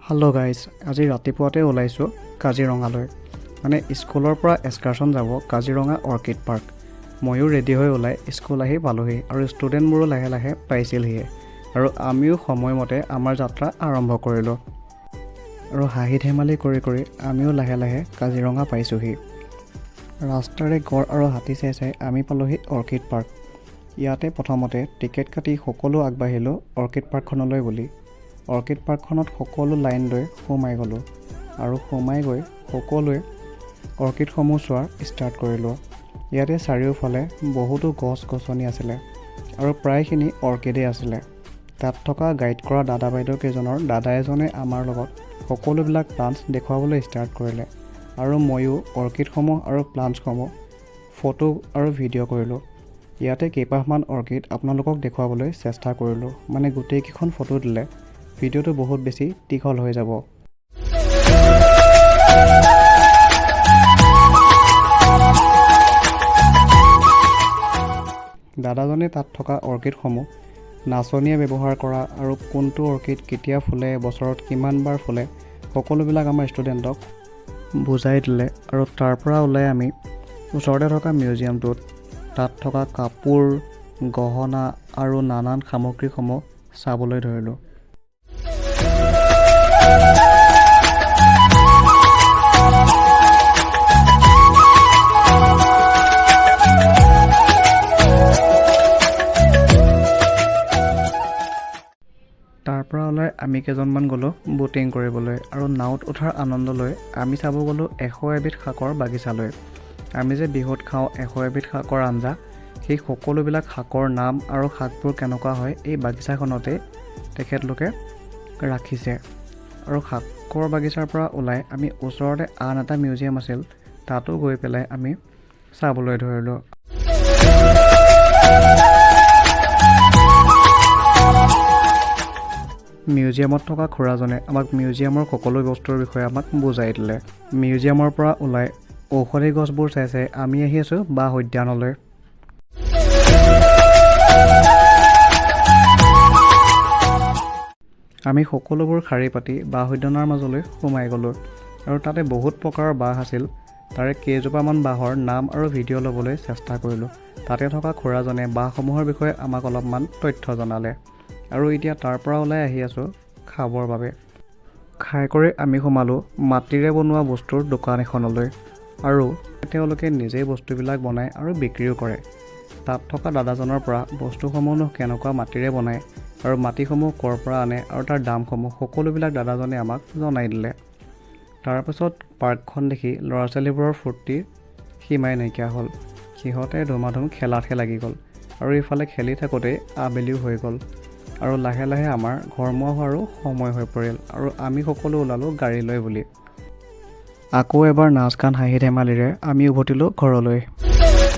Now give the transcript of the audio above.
Hello' guys, আজি ৰাতিপুৱাতে ওলাইছোঁ কাজিৰঙালৈ। মানে স্কুলৰ পৰা এক্সকাৰ্ছন যাব কাজিৰঙা অৰ্কিড পাৰ্ক। ময়ো ৰেডি হৈ ওলাই স্কুল আহি পালোহি আৰু ষ্টুডেণ্টবোৰো লাহে লাহে পাইছিলহিয়ে আৰু আমিও সময়মতে আমাৰ যাত্ৰা আৰম্ভ কৰিলোঁ। আৰু হাঁহি ধেমালি কৰি কৰি আমিও লাহে লাহে কাজিৰঙা পাইছোঁহি। ৰাস্তাৰে গড় আৰু হাতী চাই চাই আমি পালোহি অৰ্কিড পাৰ্ক। ইয়াতে প্ৰথমতে টিকেট কাটি সকলো আগবাঢ়িলোঁ অৰ্কিড পাৰ্কখনলৈ বুলি। অৰ্কিড পাৰ্কখনত সকলো লাইন লৈ সোমাই গ'লোঁ আৰু সোমাই গৈ সকলোৱে অৰ্কিডসমূহ চোৱা ষ্টাৰ্ট কৰিলোঁ। ইয়াতে চাৰিওফালে বহুতো গছ গছনি আছিলে আৰু প্ৰায়খিনি অৰ্কিডেই আছিলে। তাত থকা গাইড কৰা দাদা বাইদেউ কেইজনৰ দাদা এজনে আমাৰ লগত সকলোবিলাক প্লাণ্টছ দেখুৱাবলৈ ষ্টাৰ্ট কৰিলে আৰু ময়ো অৰ্কিডসমূহ আৰু প্লাণ্টছসমূহ ফটো আৰু ভিডিঅ' কৰিলোঁ। ইয়াতে কেইপাহমান অৰ্কিড আপোনালোকক দেখুৱাবলৈ চেষ্টা কৰিলোঁ, মানে গোটেইকেইখন ফটো দিলে ভিডিঅ'টো বহুত বেছি দীঘল হৈ যাব। দাদাজনে তাত থকা অৰ্কিডসমূহ নাচনীয়ে ব্যৱহাৰ কৰা আৰু কোনটো অৰ্কিড কেতিয়া ফুলে, বছৰত কিমানবাৰ ফুলে, সকলোবিলাক আমাৰ ষ্টুডেণ্টক বুজাই দিলে। আৰু তাৰ পৰা ওলাই আমি ওচৰতে থকা মিউজিয়ামটোত তাত থকা কাপোৰ, গহনা আৰু নানান সামগ্ৰীসমূহ চাবলৈ ধৰিলোঁ। তাৰ পৰা ওলাই আমি কেইজনমান গ'লোঁ বুটিং কৰিবলৈ আৰু নাৱত উঠাৰ আনন্দ লৈ আমি চাব গ'লোঁ 100 এবিধ শাকৰ বাগিচালৈ। আমি যে বিহুত খাওঁ 100 এবিধ শাকৰ আঞ্জা, সেই সকলোবিলাক শাকৰ নাম আৰু শাকবোৰ কেনেকুৱা হয় এই বাগিচাখনতে তেখেতলোকে ৰাখিছে। আৰু শাকৰ বাগিচাৰ পৰা ওলাই আমি ওচৰতে আন এটা মিউজিয়াম আছিল, তাতো গৈ পেলাই আমি চাবলৈ ধৰিলোঁ। মিউজিয়ামত থকা খুৰাজনে আমাক মিউজিয়ামৰ সকলো বস্তুৰ বিষয়ে আমাক বুজাই দিলে। মিউজিয়ামৰ পৰা ওলাই ঔষধি গছবোৰ চাই চাই আমি আহি আছোঁ বাঁহ উদ্যানলৈ। আমি সকলোবোৰ শাৰী পাতি বাঁহ উদ্যানৰ মাজলৈ সোমাই গ'লোঁ আৰু তাতে বহুত প্ৰকাৰৰ বাঁহ আছিল। তাৰে কেইজোপামান বাঁহৰ নাম আৰু ভিডিঅ' ল'বলৈ চেষ্টা কৰিলোঁ। তাতে থকা খুৰাজনে বাঁহসমূহৰ বিষয়ে আমাক অলপমান তথ্য জনালে। আৰু এতিয়া তাৰ পৰা ওলাই আহি আছোঁ খাবৰ বাবে। খাই কৰি আমি সোমালোঁ মাটিৰে বনোৱা বস্তুৰ দোকান এখনলৈ আৰু তেওঁলোকে নিজেই বস্তুবিলাক বনায় আৰু বিক্ৰীও কৰে। তাত থকা দাদাজনৰ পৰা বস্তুসমূহনো কেনেকুৱা মাটিৰে বনায় আৰু মাটিসমূহ ক'ৰ পৰা আনে আৰু তাৰ দামসমূহ সকলোবিলাক দাদাজনে আমাক জনাই দিলে। তাৰপাছত পাৰ্কখন দেখি ল'ৰা ছোৱালীবোৰৰ ফূৰ্তি সীমাই নাইকিয়া হ'ল। সিহঁতে ধুমাধুম খেলাতহে লাগি গ'ল আৰু ইফালে খেলি থাকোঁতেই আবেলিও হৈ গ'ল আৰু লাহে লাহে আমাৰ ঘৰমুৱা হোৱাৰো সময় হৈ পৰিল আৰু আমি সকলো ওলালোঁ গাড়ী লৈ বুলি। আকৌ এবাৰ নাচ গান হাঁহি ধেমালিৰে আমি উভতিলোঁ ঘৰলৈ।